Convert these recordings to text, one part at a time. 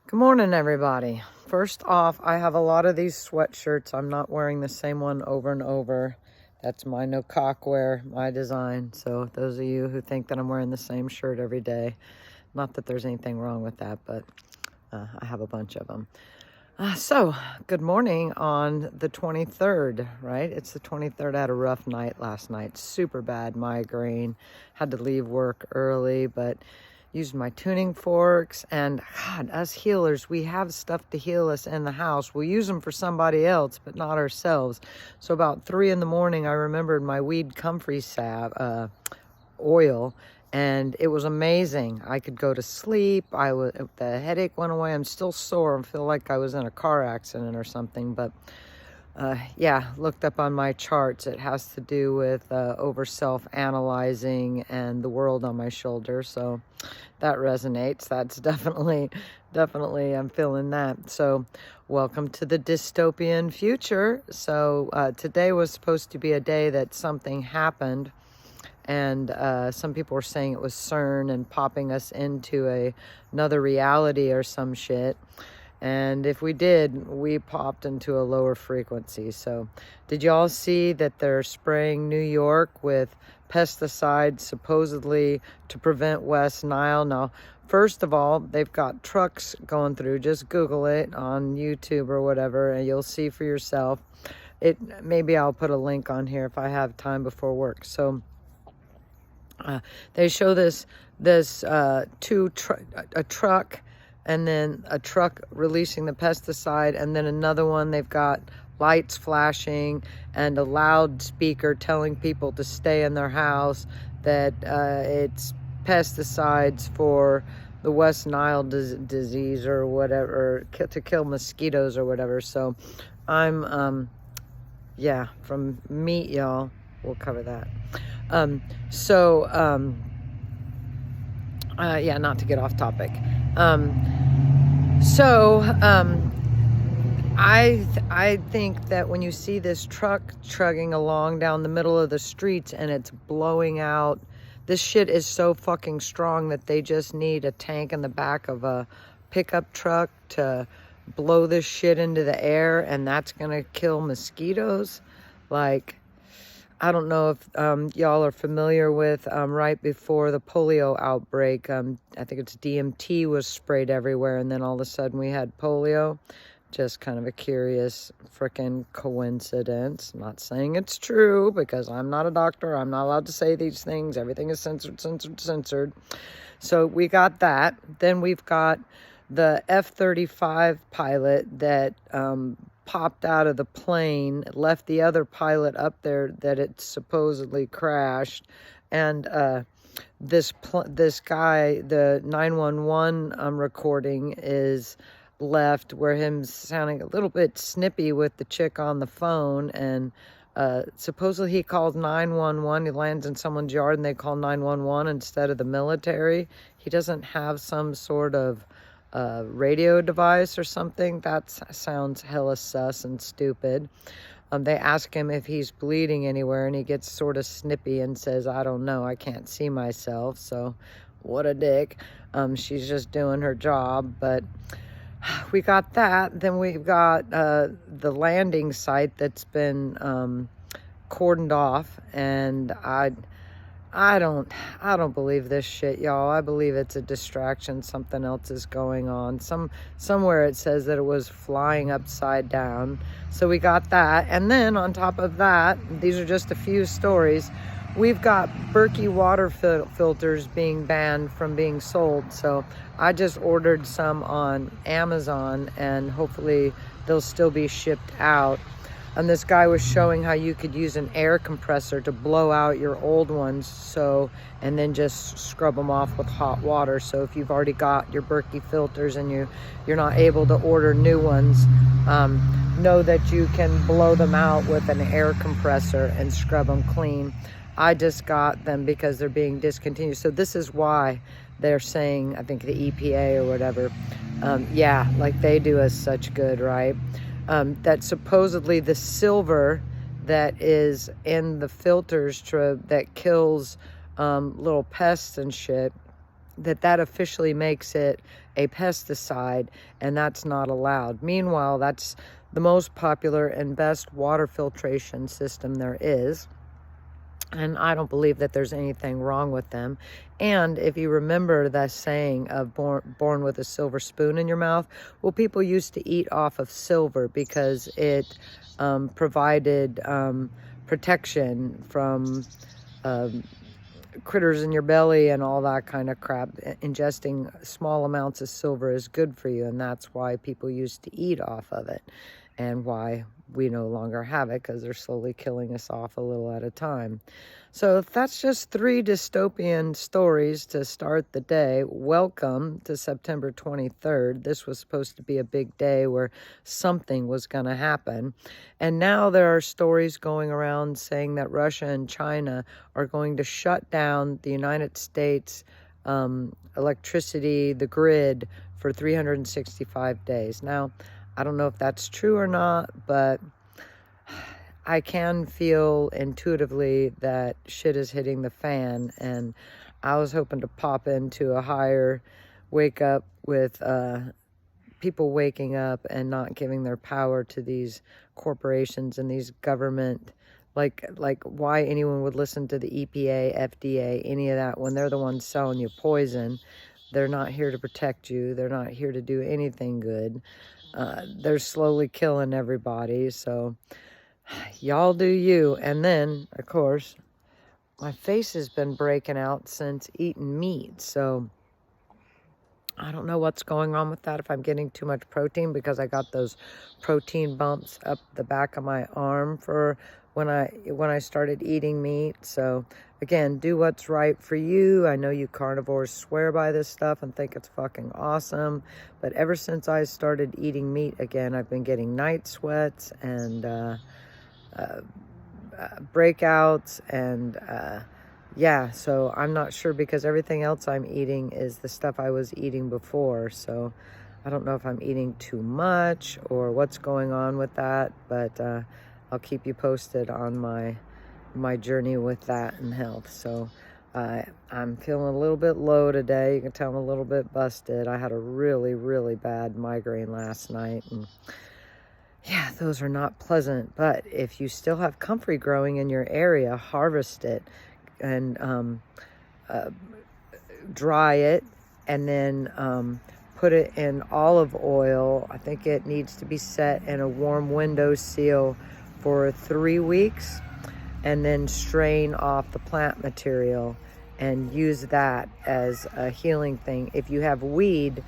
Good morning, everybody. First off, I have a lot of these sweatshirts. I'm not wearing the same one over and over. That's my no cockwear, my design. So those of you who think that I'm wearing the same shirt every day, not that there's anything wrong with that, but I have a bunch of them. So good morning on the 23rd, right? It's the 23rd. I had a rough night last night. Super bad migraine. Had to leave work early, but used my tuning forks. And God, us healers, we have stuff to heal us in the house. We'll use them for somebody else, but not ourselves. So about 3 in the morning, I remembered my weed comfrey salve, oil, and it was amazing. I could go to sleep. The headache went away. I'm still sore. I feel like I was in a car accident or something, but yeah, looked up on my charts. It has to do with over self-analyzing and the world on my shoulder. So that resonates. That's definitely, I'm feeling that. So welcome to the dystopian future. So today was supposed to be a day that something happened. And some people were saying it was CERN and popping us into another reality or some shit. And if we did, we popped into a lower frequency. So did y'all see that they're spraying New York with pesticides supposedly to prevent West Nile? Now, first of all, they've got trucks going through. Just Google it on YouTube or whatever, and you'll see for yourself. Maybe I'll put a link on here if I have time before work. So they show a truck, and then a truck releasing the pesticide, and then another one, they've got lights flashing and a loudspeaker telling people to stay in their house, that it's pesticides for the West Nile disease or whatever, to kill mosquitoes or whatever. So I'm, yeah, from meat, y'all, we'll cover that. Yeah, not to get off topic. I think that when you see this truck chugging along down the middle of the streets and it's blowing out, this shit is so fucking strong that they just need a tank in the back of a pickup truck to blow this shit into the air, and that's gonna kill mosquitoes. Like, I don't know if y'all are familiar with right before the polio outbreak, I think it's DMT was sprayed everywhere, and then all of a sudden we had polio. Just kind of a curious freaking coincidence. I'm not saying it's true because I'm not a doctor. I'm not allowed to say these things. Everything is censored. So we got that. Then we've got the F-35 pilot that popped out of the plane, left the other pilot up there that it supposedly crashed, and this guy, the 911 recording is left, where him sounding a little bit snippy with the chick on the phone, and supposedly he called 911. He lands in someone's yard and they call 911 instead of the military. He doesn't have some sort of radio device or something. That sounds hella sus and stupid. They ask him if he's bleeding anywhere, and he gets sort of snippy and says, I don't know, I can't see myself. So what a dick. She's just doing her job. But we got that. Then we've got the landing site that's been cordoned off, and I don't believe this shit, y'all. I believe it's a distraction. Something else is going on. Somewhere it says that it was flying upside down. So we got that. And then on top of that, these are just a few stories. We've got Berkey water filters being banned from being sold. So I just ordered some on Amazon, and hopefully they'll still be shipped out. And this guy was showing how you could use an air compressor to blow out your old ones, and then just scrub them off with hot water. So if you've already got your Berkey filters and you're not able to order new ones, know that you can blow them out with an air compressor and scrub them clean. I just got them because they're being discontinued. So this is why they're saying, I think the EPA or whatever, yeah, like they do us such good, right? That supposedly the silver that is in the filters that kills little pests and shit, that officially makes it a pesticide, and that's not allowed. Meanwhile, that's the most popular and best water filtration system there is. And I don't believe that there's anything wrong with them. And if you remember that saying of born with a silver spoon in your mouth, well, people used to eat off of silver because it provided protection from critters in your belly and all that kind of crap. Ingesting small amounts of silver is good for you, and that's why people used to eat off of it, and why we no longer have it, because they're slowly killing us off a little at a time. So that's just 3 dystopian stories to start the day. Welcome to September 23rd. This was supposed to be a big day where something was going to happen. And now there are stories going around saying that Russia and China are going to shut down the United States electricity, the grid, for 365 days. Now, I don't know if that's true or not, but I can feel intuitively that shit is hitting the fan, and I was hoping to pop into a higher wake up with people waking up and not giving their power to these corporations and these government, like why anyone would listen to the EPA, FDA, any of that, when they're the ones selling you poison. They're not here to protect you. They're not here to do anything good. They're slowly killing everybody. So y'all do you. And then, of course, my face has been breaking out since eating meat. So I don't know what's going on with that, if I'm getting too much protein, because I got those protein bumps up the back of my arm for when I started eating meat. So again, do what's right for you. I know you carnivores swear by this stuff and think it's fucking awesome, but ever since I started eating meat again, I've been getting night sweats and breakouts, and yeah, so I'm not sure, because everything else I'm eating is the stuff I was eating before. So I don't know if I'm eating too much or what's going on with that, but I'll keep you posted on my journey with that and health. So I'm feeling a little bit low today. You can tell I'm a little bit busted. I had a really, really bad migraine last night, and yeah, those are not pleasant. But if you still have comfrey growing in your area, harvest it and dry it, and then put it in olive oil. I think it needs to be set in a warm window seal for 3 weeks, and then strain off the plant material and use that as a healing thing. If you have weed,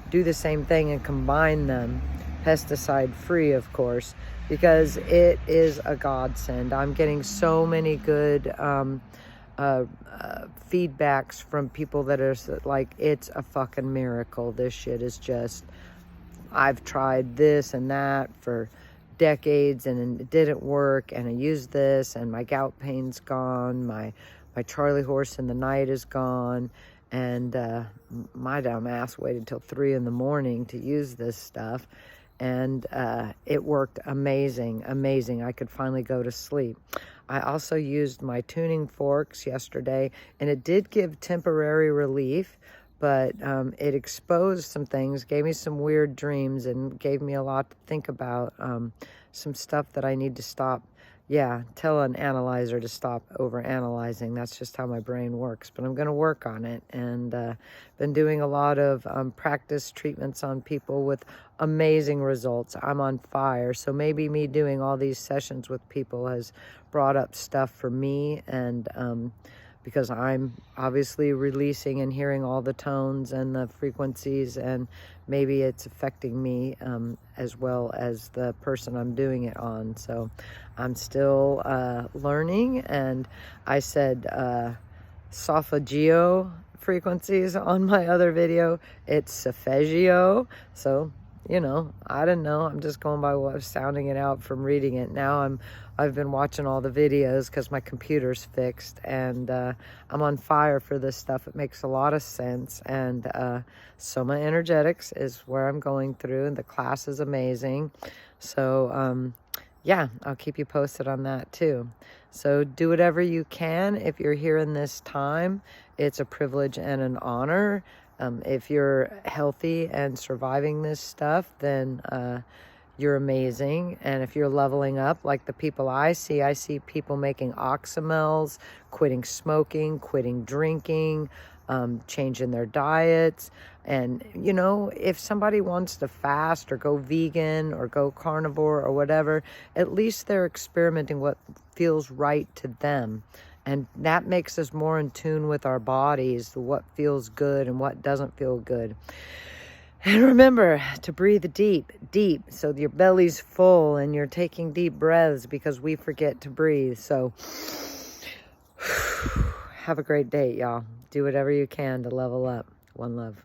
do the same thing and combine them, pesticide free, of course, because it is a godsend. I'm getting so many good feedbacks from people that are like, it's a fucking miracle. This shit is just, I've tried this and that for decades and it didn't work, and I used this and my gout pain's gone, my Charlie horse in the night is gone, and my dumb ass waited till 3 in the morning to use this stuff, and it worked amazing. I could finally go to sleep. I also used my tuning forks yesterday, and it did give temporary relief, but it exposed some things, gave me some weird dreams, and gave me a lot to think about. Some stuff that I need to stop. Yeah, tell an analyzer to stop over analyzing. That's just how my brain works. But I'm going to work on it, and been doing a lot of practice treatments on people with amazing results. I'm on fire. So maybe me doing all these sessions with people has brought up stuff for me, and because I'm obviously releasing and hearing all the tones and the frequencies, and maybe it's affecting me as well as the person I'm doing it on. So I'm still learning, and I said sophageo frequencies on my other video. It's sophageo. So, you know, I don't know. I'm just going by what I was sounding it out from reading it. Now I've been watching all the videos because my computer's fixed, and I'm on fire for this stuff. It makes a lot of sense, and Soma Energetics is where I'm going through, and the class is amazing. So yeah, I'll keep you posted on that too. So do whatever you can. If you're here in this time, it's a privilege and an honor. If you're healthy and surviving this stuff, then you're amazing. And if you're leveling up, like the people I see people making oxymels, quitting smoking, quitting drinking, changing their diets. And, you know, if somebody wants to fast or go vegan or go carnivore or whatever, at least they're experimenting what feels right to them. And that makes us more in tune with our bodies, what feels good and what doesn't feel good. And remember to breathe deep, deep, so your belly's full and you're taking deep breaths, because we forget to breathe. So have a great day, y'all. Do whatever you can to level up. One love.